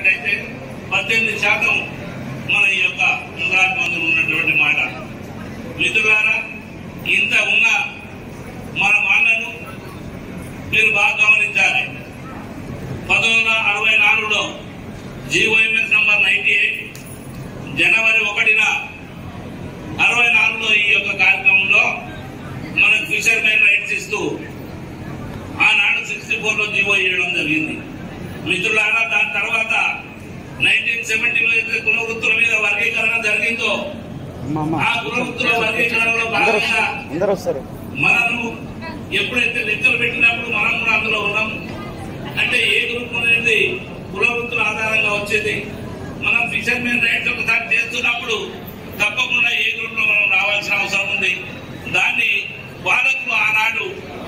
చూసినట్టయితే 18% మన ఈ యొక్క గుజరాత్ మందులు ఉన్నటువంటి మాట. మిత్రులారా, ఇంత ఉన్న మన వాళ్ళను మీరు బాగా గమనించాలి. 1964లో GOMS నంబర్ 98 జనవరి 1న 64లో ఈ యొక్క కార్యక్రమంలో మనకు ఫిషర్మెన్ రైట్స్ ఇస్తూ ఆనాడు 64లో జీవో ఇవ్వడం జరిగింది. మిత్రులారా, దాని తర్వాత 1970లో అయితే కుల వృత్తుల మీద వర్గీకరణ జరిగిందో ఆ కుల వృత్తుల వర్గీకరణలో భాగంగా మనము ఎప్పుడైతే లెక్కలు పెట్టినప్పుడు మనం కూడా అందులో ఉన్నాం. అంటే ఏ గ్రూప్ అనేది కుల వృత్తుల ఆధారంగా వచ్చేది. మనం ఫిషర్మెన్ రైట్స్ ఒకసారి చేస్తున్నప్పుడు తప్పకుండా ఏ గ్రూప్ లో మనం రావాల్సిన అవసరం ఉంది. దాన్ని పాలకులు ఆనాడు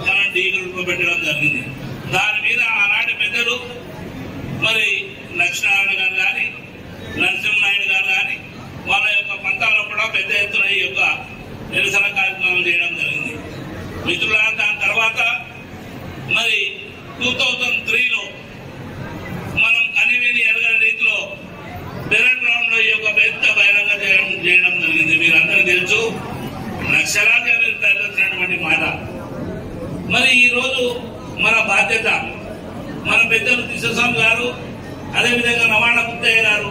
మనం డి గ్రూప్ లో పెట్టడం జరిగింది. దాని మీద ఆనాటి పెద్దలు మరి లక్ష్మీనారాయణ గారు కానీ నరసింహనాయుడు గారు కానీ వాళ్ళ యొక్క పంతాలో కూడా పెద్ద ఎత్తున ఈ యొక్క నిరసన కార్యక్రమం చేయడం జరిగింది. మిత్రులారా, దాని తర్వాత మరి 2003లో మనం కనివిని ఎరగని రీతిలో బెరడ్ గ్రౌండ్ లో ఈ యొక్క పెద్ద బహిరంగ చేయడం జరిగింది. మీరందరూ తెలుసు, లక్షలాదిగా మీరు తరలించినటువంటి మాట. మరి ఈ రోజు మన బాధ్యత, మన పెద్దలు కృష్ణస్వామి గారు, అదేవిధంగా నవాడ ముత్తయ్య గారు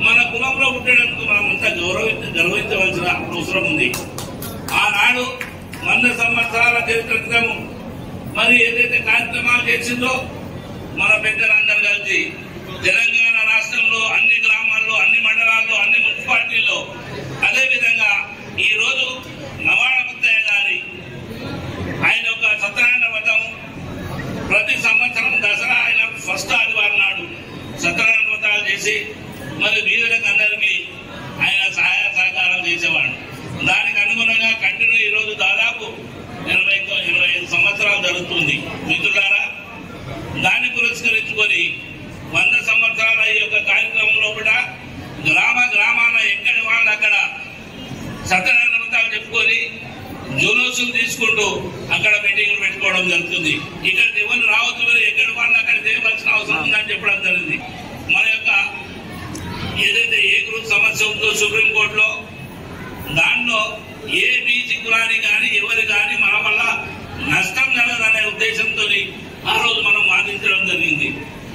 మన కులంలో ఉండడానికి మనం అంతా గౌరవించవలసిన అవసరం ఉంది. ఆనాడు 100 సంవత్సరాల చరిత్ర క్రితం మరి ఏదైతే కార్యక్రమాలు చేసిందో మన పెద్దలందరూ కలిసి తెలంగాణ రాష్ట్రంలో అన్ని గ్రామాల్లో, అన్ని మండలాల్లో, అన్ని మున్సిపాలిటీల్లో, అదేవిధంగా ఈ రోజు నవాడ ముత్తయ్య గారి ఆయన యొక్క సత్యనారాయణ వ్రతం ప్రతి సంవత్సరం దసరా ఆయన ఫస్ట్ ఆదివారం నాడు సత్యనారాయణ వ్రతాలు చేసి మరి వీరులకు అందరికీ ఆయన సహాయ సహకారం చేసేవాడు. దానికి అనుగుణంగా కంటిన్యూ ఈ రోజు దాదాపు 25 సంవత్సరాలు జరుగుతుంది. మిత్రులారా, దాన్ని పురస్కరించుకొని 100 సంవత్సరాల ఈ యొక్క కార్యక్రమంలో కూడా గ్రామాన ఎక్కడి వాళ్ళు అక్కడ సత్యనారాయణ వ్రతాలు చెప్పుకొని జులూసులు తీసుకుంటూ అక్కడ మీటింగ్లు పెట్టుకోవడం జరుగుతుంది. ఇక్కడ ఎవరు రావద్దు, ఎక్కడి వాళ్ళు అక్కడ చేయవలసిన అవసరం ఉందని చెప్పడం జరిగింది. మన యొక్క ఏదైతే ఏ గ్రూప్ సమస్య ఉందో సుప్రీంకోర్టులో, దానిలో ఏ బీసీ కులాన్ని కానీ ఎవరు కానీ మన వల్ల నష్టం జరగదనే ఉద్దేశంతో ఆ రోజు మనం వాదించడం జరిగింది.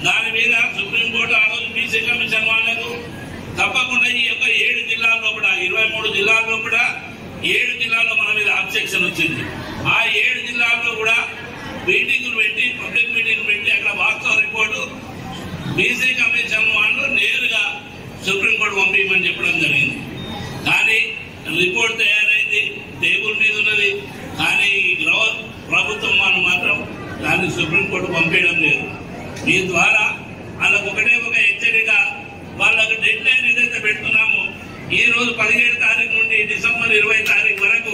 దాని మీద సుప్రీంకోర్టు ఆ రోజు బీసీ కమిషన్ వాళ్లకు తప్పకుండా ఈ యొక్క 7 జిల్లాల్లో కూడా 23 జిల్లాల్లో కూడా 7 జిల్లాల్లో మన మీద అబ్జెక్షన్ వచ్చింది. ఆ 7 జిల్లాల్లో కూడా మీటింగులు పెట్టి, పబ్లిక్ మీటింగ్ పెట్టి అక్కడ వాస్తవ రిపోర్టు బీసీ కమిషన్ వాళ్ళు నేరుగా సుప్రీంకోర్టు పంపించమని చెప్పడం జరిగింది. కానీ రిపోర్ట్ తయారైంది, టేబుల్ మీద ఉన్నది. కానీ ఈ ప్రభుత్వం వాళ్ళు మాత్రం దాన్ని సుప్రీంకోర్టు పంపించడం లేదు. మీ ద్వారా వాళ్ళకు ఒకటే ఒక హెచ్చరిక, వాళ్ళకు డెడ్ లైన్ ఏదైతే పెడుతున్నామో ఈ రోజు 17 తారీఖు నుండి డిసెంబర్ 20 తారీఖు వరకు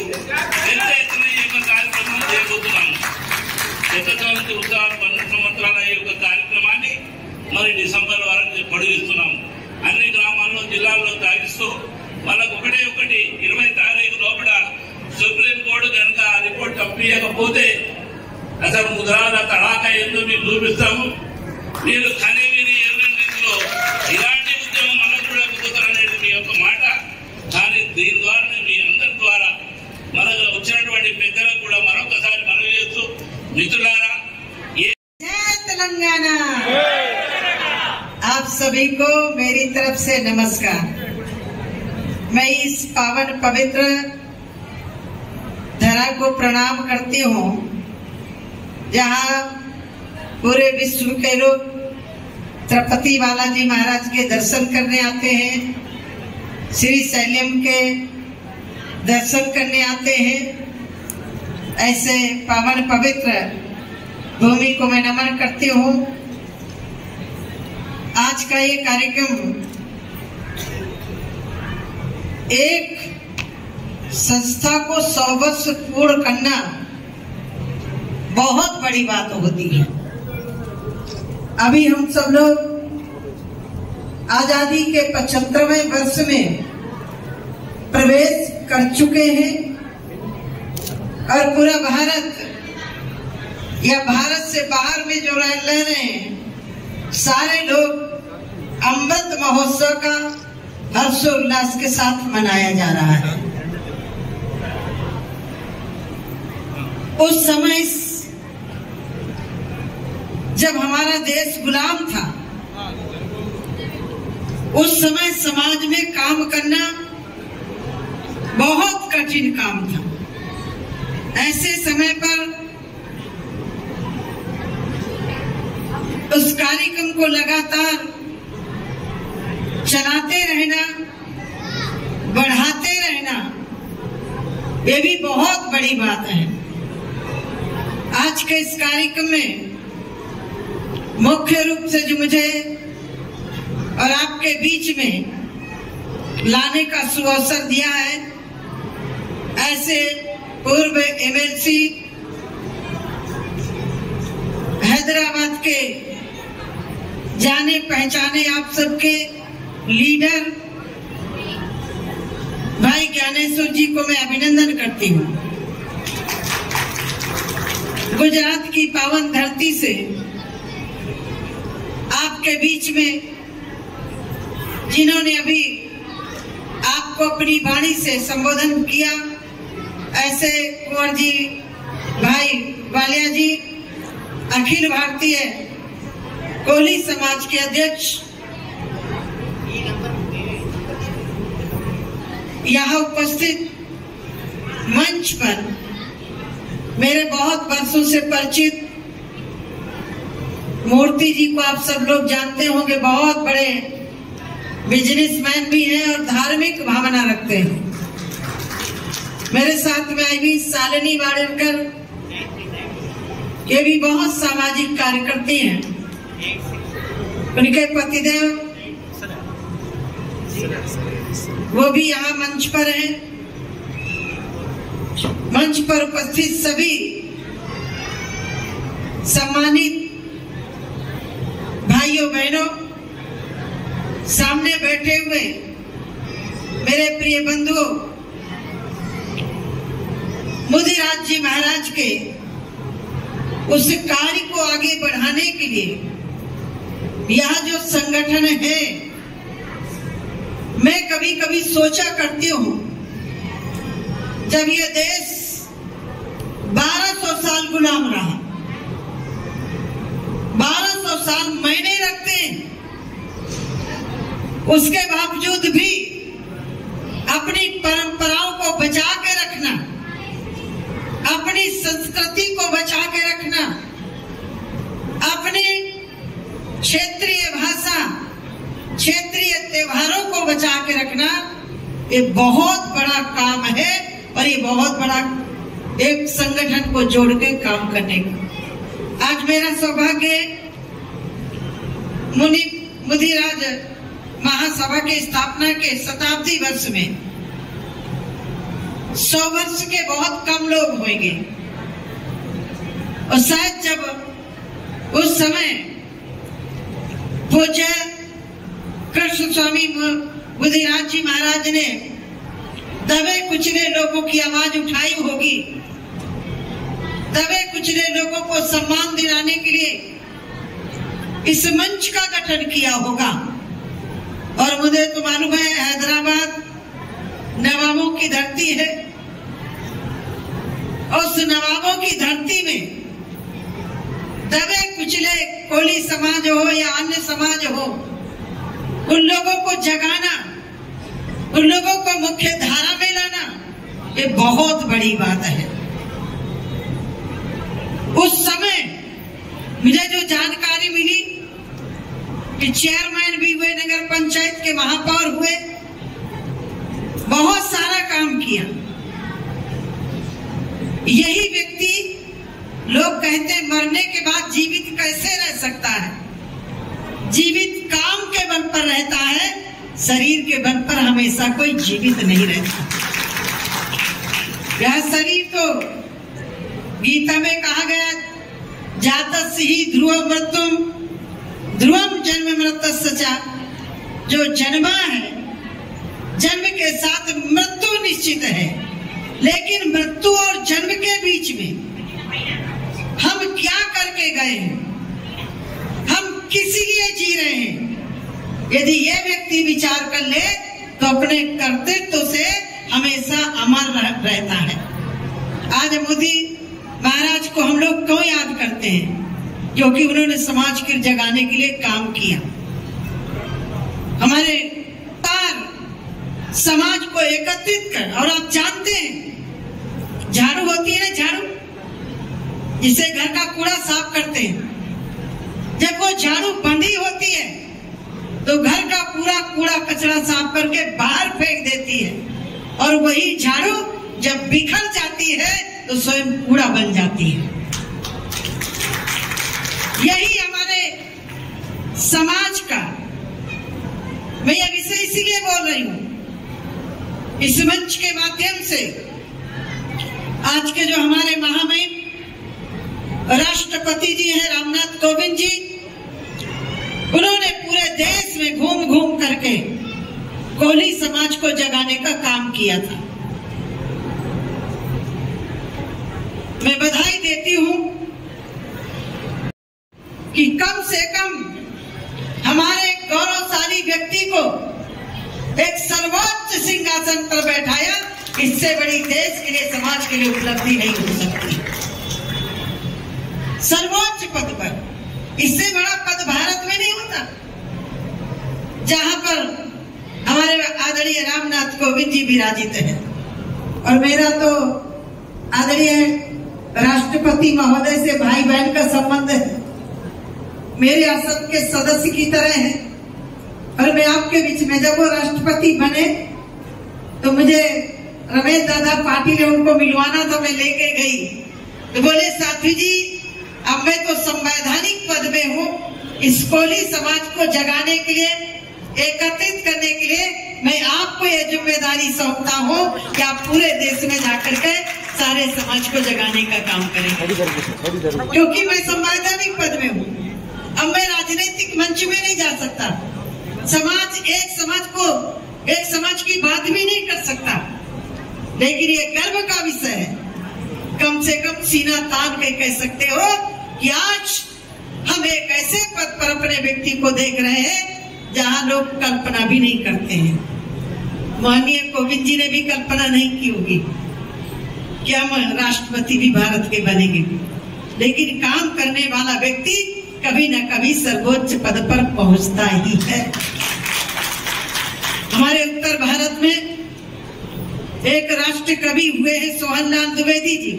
పెద్ద ఎత్తున ఈ యొక్క కార్యక్రమం చేయబోతున్నాము. ఉత్సవాలు 100 సంవత్సరాల ఈ యొక్క కార్యక్రమాన్ని మరి డిసెంబర్ వరకు పొడిగిస్తున్నాము. అన్ని గ్రామాల్లో, జిల్లాల్లో సాగిస్తూ వాళ్ళకు ఒకటి 20 తారీఖు లోపల సుప్రీంకోర్టు కనుక రిపోర్ట్ పంపించకపోతే అసలు ముద్రాల తడాక ఏందో మీకు చూపిస్తాము. మీరు కనివిని ఎర్రలో ఇలాంటి ఉద్యమం మనకుపోతారనేది మీ యొక్క మాట. కానీ దీని ద్వారా మీ అందరి ద్వారా మనకు వచ్చినటువంటి పెద్దలకు కూడా మరొకసారి మనవి చేస్తూ, मित्रुलारा ये तेलंगाना आप सभी को मेरी तरफ से नमस्कार। मैं इस पावन पवित्र धरा को प्रणाम करती हूँ जहाँ पूरे विश्व के लोग तिरुपति बालाजी महाराज के दर्शन करने आते हैं, श्री शैलम के दर्शन करने आते हैं। ऐसे पावन पवित्र भूमि को मैं नमन करती हूँ। आज का ये कार्यक्रम एक संस्था को 100 वर्ष पूर्ण करना बहुत बड़ी बात होती है। अभी हम सब लोग आजादी के 75वें वर्ष में प्रवेश कर चुके हैं और पूरा भारत या भारत से बाहर में जो रह रहे हैं सारे लोग अमृत महोत्सव का हर्षोल्लास के साथ मनाया जा रहा है। उस समय जब हमारा देश गुलाम था, उस समय समाज में काम करना बहुत कठिन काम था। ऐसे समय पर उस कार्यक्रम को लगातार चलाते रहना, बढ़ाते रहना, ये भी बहुत बड़ी बात है। आज के इस कार्यक्रम में मुख्य रूप से जो मुझे और आपके बीच में लाने का सुअवसर दिया है, ऐसे पूर्व एमएलसी हैदराबाद के जाने पहचाने आप सबके लीडर भाई ज्ञानेश्वर जी को मैं अभिनंदन करती हूँ। गुजरात की पावन धरती से आपके बीच में जिन्होंने अभी आपको अपनी वाणी से संबोधन किया, ऐसे कुंवर जी भाई वालिया जी, अखिल भारतीय कोली समाज के अध्यक्ष, यहाँ उपस्थित मंच पर मेरे बहुत वर्षों से परिचित मूर्ति जी को आप सब लोग जानते होंगे, बहुत बड़े बिजनेसमैन भी हैं और धार्मिक भावना रखते हैं। मेरे साथ में आई हुई शालिनी वाडेकर, ये भी बहुत सामाजिक कार्यकर्ती हैं। उनके पतिदेव वो भी यहाँ मंच पर हैं। मंच पर उपस्थित सभी सम्मानित भाइयों बहनों, सामने बैठे हुए मेरे प्रिय बंधुओं, मुदिराज जी महाराज के उस कार्य को आगे बढ़ाने के लिए यह जो संगठन है, मैं कभी कभी सोचा करती हूँ, जब ये देश 1200 साल गुलाम रहा, 1200 साल मायने रखते हैं, उसके बावजूद भी अपनी परंपराओं को बचा के रखना, अपनी संस्कृति को बचा के रखना, अपनी क्षेत्रीय भाषा, क्षेत्रीय त्योहारों को बचा के रखना, ये बहुत बड़ा काम है और ये बहुत बड़ा एक संगठन को जोड़ के काम करने का। आज मेरा सौभाग्य मुदिराज महासभा के स्थापना के शताब्दी वर्ष में 100 वर्ष के बहुत कम लोग होंगे, और शायद जब उस समय पूज्य कृष्ण स्वामी मुदिराज जी महाराज ने दबे कुचले लोगों की आवाज उठाई होगी, दबे कुचले लोगों को सम्मान दिलाने के लिए इस मंच का गठन किया होगा। और मुझे तो मालूम है हैदराबाद नवाबों की धरती है, उस नवाबों की धरती में दबे कुचले कोली समाज हो या अन्य समाज हो, उन लोगों को जगाना, उन लोगों को मुख्य धारा में लाना, ये बहुत बड़ी बात है। उस समय मुझे जो जानकारी मिली कि चेयरमैन भी हुए, नगर पंचायत के महापौर हुए, बहुत सारा काम किया। यही व्यक्ति, लोग कहते हैं मरने के बाद जीवित कैसे रह सकता है? जीवित काम के बल पर रहता है, शरीर के बल पर हमेशा कोई जीवित नहीं रहता। यह शरीर तो गीता में कहा गया, जातस्य ही ध्रुव मृत्युम ध्रुवम जन्म मृतस्य च, जो जन्मा है जन्म के साथ मृत्यु निश्चित है, लेकिन मृत्यु और जन्म के बीच में हम क्या करके गए हैं, हम किस लिए जी रहे हैं, यदि ये व्यक्ति विचार कर ले तो अपने कर्तव्य से हमेशा अमर रहता है। आज मोदी महाराज को हम लोग क्यों याद करते हैं? क्योंकि उन्होंने समाज को जगाने के लिए काम किया। हमारे समाज को एकत्रित कर, और आप जानते हैं झाड़ू होती है ना, झाड़ू जिसे घर का कूड़ा साफ करते हैं, जब वो झाड़ू बंधी होती है तो घर का पूरा कूड़ा कचरा साफ करके बाहर फेंक देती है, और वही झाड़ू जब बिखर जाती है तो स्वयं कूड़ा बन जाती है। यही हमारे समाज का, मैं ये विषय इसीलिए बोल रही हूँ इस मंच के माध्यम से। आज के जो हमारे महामहिम राष्ट्रपति जी हैं रामनाथ कोविंद जी, उन्होंने पूरे देश में घूम घूम करके कोली समाज को जगाने का काम किया था। मैं बधाई देती हूं कि कम से कम हमारे गौरवशाली व्यक्ति को एक सर्वोच्च सिंहासन पर बैठाया। इससे बड़ी देश के लिए, समाज के लिए उपलब्धि नहीं हो सकती। सर्वोच्च पद पर, इससे बड़ा पद भारत में नहीं होता, जहां पर हमारे आदरणीय रामनाथ कोविंद जी विराजित हैं। और मेरा तो आदरणीय राष्ट्रपति महोदय से भाई बहन का संबंध है, मेरे असद के सदस्य की तरह है। और मैं आपके बीच में, जब वो राष्ट्रपति बने तो मुझे रमेश दादा पाटिल ने उनको मिलवाना था, मैं लेके गई तो बोले साथी जी अब मैं तो संवैधानिक पद में हूँ, इस कोली समाज को जगाने के लिए, एकत्रित करने के लिए मैं आपको ये जिम्मेदारी सौंपता हूँ कि आप पूरे देश में जाकर के सारे समाज को जगाने का काम करें, क्योंकि मैं संवैधानिक पद में हूँ। अब मैं राजनीतिक मंच में नहीं जा सकता, एक समाज की बात भी नहीं कर सकता। लेकिन ये गर्व का विषय है, कम से कम सीना तान के कह सकते हो कि आज हम एक ऐसे पद पर अपने व्यक्ति को देख रहे हैं जहां लोग कल्पना भी नहीं करते हैं। माननीय कोविंद जी ने भी कल्पना नहीं की होगी कि हम राष्ट्रपति भी भारत के बनेंगे, लेकिन काम करने वाला व्यक्ति कभी न कभी सर्वोच्च पद पर पहुंचता ही है। हमारे उत्तर भारत में एक राष्ट्र कवि हुए हैं सोहनलाल द्विवेदी जी,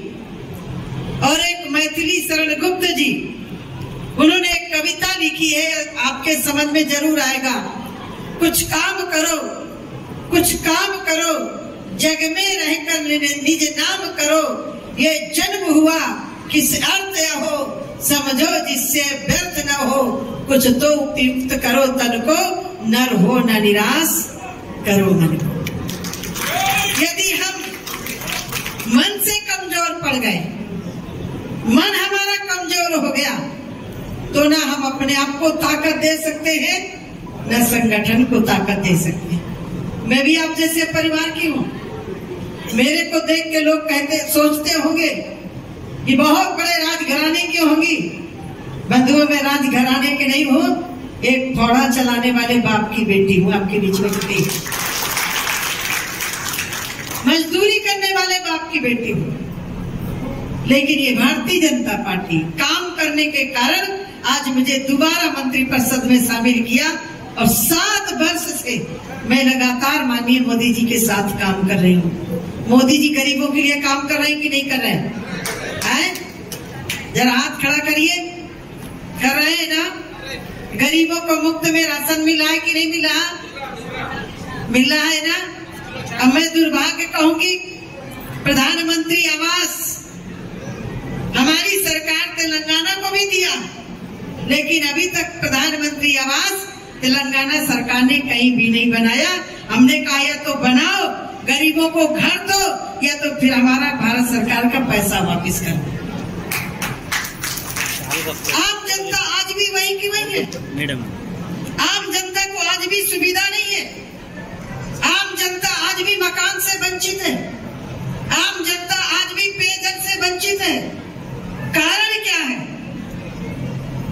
और एक मैथिली शरण गुप्त जी। उन्होंने एक कविता लिखी है, आपके समझ में जरूर आएगा। कुछ काम करो, कुछ काम करो, जग में रहकर निज नाम करो, ये जन्म हुआ किस अर्थ हो, समझो जिससे व्यर्थ न हो, कुछ तो उपयुक्त करो तन को, नर हो न निराश करो मन को। यदि हम मन से कमजोर पड़ गए, मन हमारा कमजोर हो गया, तो ना हम अपने आप को ताकत दे सकते हैं, न संगठन को ताकत दे सकते हैं। मैं भी आप जैसे परिवार की हूँ, मेरे को देख के लोग सोचते होंगे कि बहुत बड़े राजघराने की होंगी। बंधुओं में राजघराने के नहीं हो, एक घोड़ा चलाने वाले बाप की बेटी हूँ, आपके बीच में खड़ी, मजदूरी करने वाले बाप की बेटी हूँ। लेकिन ये भारतीय जनता पार्टी काम करने के कारण आज मुझे दोबारा मंत्रिपरिषद में शामिल किया, और 7 वर्ष से मैं लगातार माननीय मोदी जी के साथ काम कर रही हूँ। मोदी जी गरीबों के लिए काम कर रहे हैं कि नहीं कर रहे हैं? जरा हाथ खड़ा करिए, कर रहे हैं ना? गरीबों को मुफ्त में राशन मिला है कि नहीं मिला? मिला है ना? अब मैं दुर्भाग्य कहूंगी, प्रधानमंत्री आवास हमारी सरकार तेलंगाना को भी दिया, लेकिन अभी तक प्रधानमंत्री आवास तेलंगाना सरकार ने कहीं भी नहीं बनाया। हमने कहा या तो बनाओ, गरीबों को घर दो, या तो फिर हमारा भारत सरकार का पैसा वापस कर दो। आम जनता आज भी वही की वही है मैडम। आम जनता को आज भी सुविधा नहीं है, आम जनता आज भी मकान से वंचित है, आम जनता आज भी पेयजल से वंचित है। कारण क्या है?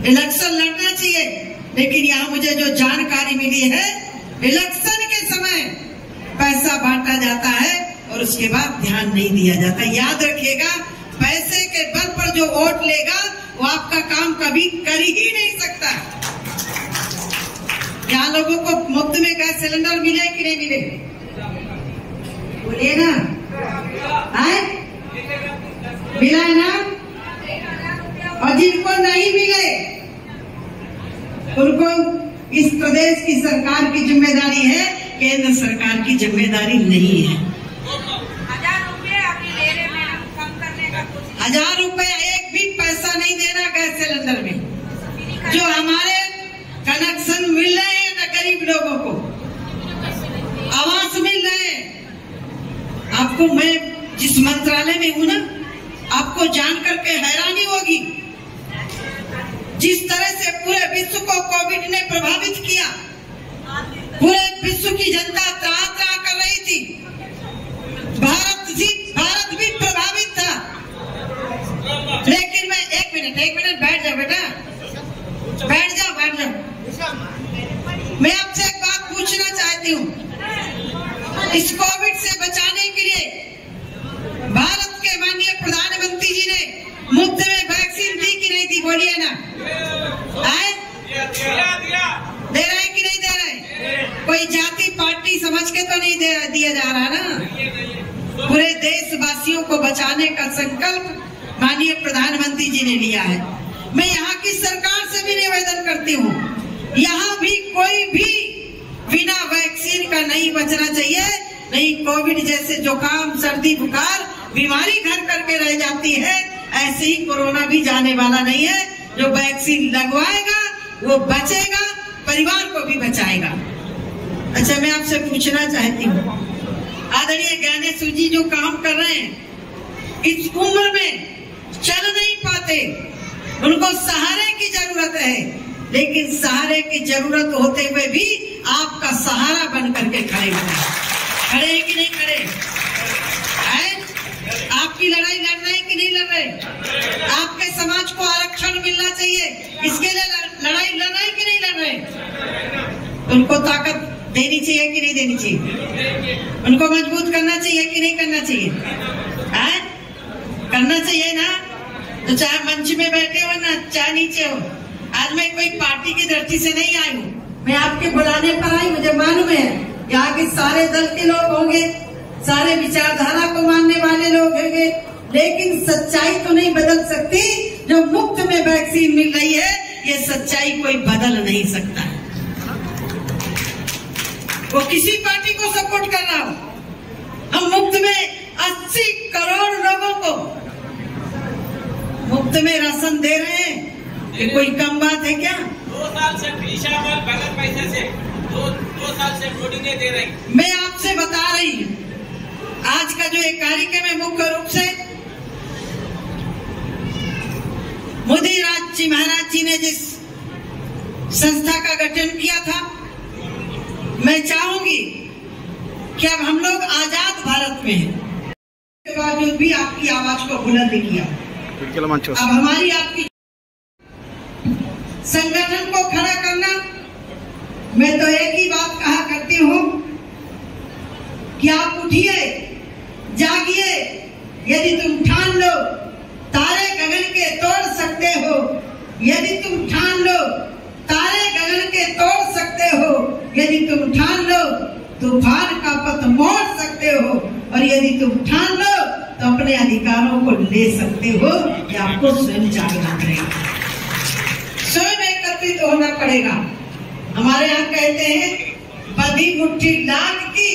इलेक्शन लड़ना चाहिए, लेकिन यहाँ मुझे जो जानकारी मिली है, इलेक्शन के समय पैसा बांटा जाता है और उसके बाद ध्यान नहीं दिया जाता। याद रखिएगा, पैसे के बल पर जो वोट लेगा वो आपका काम कभी कर ही नहीं सकता। यहाँ लोगों को मुफ्त में गैस सिलेंडर मिले कि नहीं मिले? बोलिए ना, आए? मिला है ना? और जिनको नहीं मिले उनको इस प्रदेश की सरकार की जिम्मेदारी है, केंद्र सरकार की जिम्मेदारी नहीं है। 1000 रुपए एक भी पैसा नहीं देना गैस सिलेंडर में। जो हमारे कनेक्शन मिल रहे हैं ना गरीब लोगों को, आवास मिल रहे हैं। आपको, मैं जिस मंत्रालय में हूं ना, आपको जान करके हैरानी होगी जिस तरह से पूरे विश्व को कोविड ने प्रभावित किया। पूरे विश्व की जनता त्राह त्राह कर रही थी, भारत भी प्रभावित था। लेकिन मैं एक मिनट बैठ जाओ बेटा, बैठ जाओ। मैं आपसे एक बात पूछना चाहती हूँ, इस कोविड से बचाने के लिए भारत के माननीय प्रधानमंत्री जी ने मुफ्त में वैक्सीन दी कि नहीं दी? बोलिए ना, आए? दे रहे कि नहीं दे रहे? कोई जाति पार्टी समझ के तो नहीं दिया जा रहा ना। पूरे देशवासियों को बचाने का संकल्प माननीय प्रधानमंत्री जी ने लिया है। मैं यहाँ की सरकार से भी निवेदन करती हूँ, यहाँ भी कोई भी बिना वैक्सीन का नहीं बचना चाहिए। नहीं, कोविड जैसे जुकाम, सर्दी, बुखार बीमारी घर करके रह जाती है, ऐसे ही कोरोना भी जाने वाला नहीं है। जो वैक्सीन लगवाएगा वो बचेगा, परिवार को भी बचाएगा। अच्छा, मैं आपसे पूछना चाहती हूँ, आदरणीय ज्ञानेश्वर जी जो काम कर रहे हैं, इस उम्र में चल नहीं पाते, उनको सहारे की जरूरत है, लेकिन सहारे की जरूरत होते हुए भी आपका सहारा बन करके खड़े हैं कि नहीं खड़े? आपकी लड़ाई लड़ रहे हैं कि नहीं लड़ रहे? आपके समाज को आरक्षण मिलना चाहिए, इसके लिए लड़ाई लड़ रहे हैं कि नहीं लड़ रहे? उनको ताकत देनी चाहिए कि नहीं देनी चाहिए? उनको मजबूत करना चाहिए कि नहीं करना चाहिए? करना चाहिए ना। तो चाहे मंच में बैठे हो ना, चाहे नीचे हो, आज मैं कोई पार्टी की धरती से नहीं आई हूँ, मैं आपके बुलाने पर आई। मुझे मालूम है यहाँ के सारे दल के लोग होंगे, सारे विचारधारा को मानने वाले लोग होंगे, लेकिन सच्चाई तो नहीं बदल सकती। जो मुफ्त में वैक्सीन मिल रही है, ये सच्चाई कोई बदल नहीं सकता। वो किसी पार्टी को सपोर्ट कर रहा हो, हम मुफ्त में 80 करोड़ लोगों को मुफ्त में राशन दे रहे हैं, ये कोई कम बात है क्या? 2 साल से बगैर पैसे से 2 साल से मोदी ने दे रही। मैं आपसे बता रही हूँ, आज का जो एक कार्यक्रम है, मुख्य रूप से मोदी राज जी महाराज जी ने जिस संस्था का गठन किया था, मैं चाहूंगी कि अब हम लोग आजाद भारत में हैं, के बावजूद भी आपकी आवाज को बुलंद किया। अब हमारी आपकी संगठन को खड़ा करना, मैं तो एक ही बात कहा करती हूँ कि आप उठिए, जागिए। यदि तुम ठान लो तारे गगन के तोड़ सकते हो, यदि तुम ठान लो तारे गगन के तोड़ सकते हो, यदि तुम ठान लो तूफान का पथ मोड़ सकते हो, और यदि तुम ठान लो तो अपने अधिकारों को ले सकते हो। कि आपको स्वयं जागना पड़ेगा, स्वयं एकत्रित होना पड़ेगा। हमारे यहाँ कहते हैं बधी मुट्ठी लाख की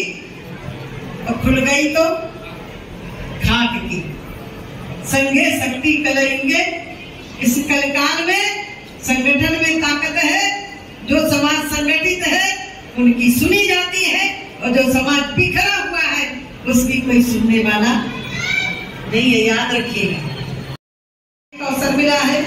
और खुल गई तो खाक की, संघे शक्ति कलएंगे। इस कलकाल में संगठन में ताकत है। जो समाज संगठित है उनकी सुनी जाती है, और जो समाज बिखरा हुआ है उसकी कोई सुनने वाला नहीं है। याद रखिएगा, अवसर मिला है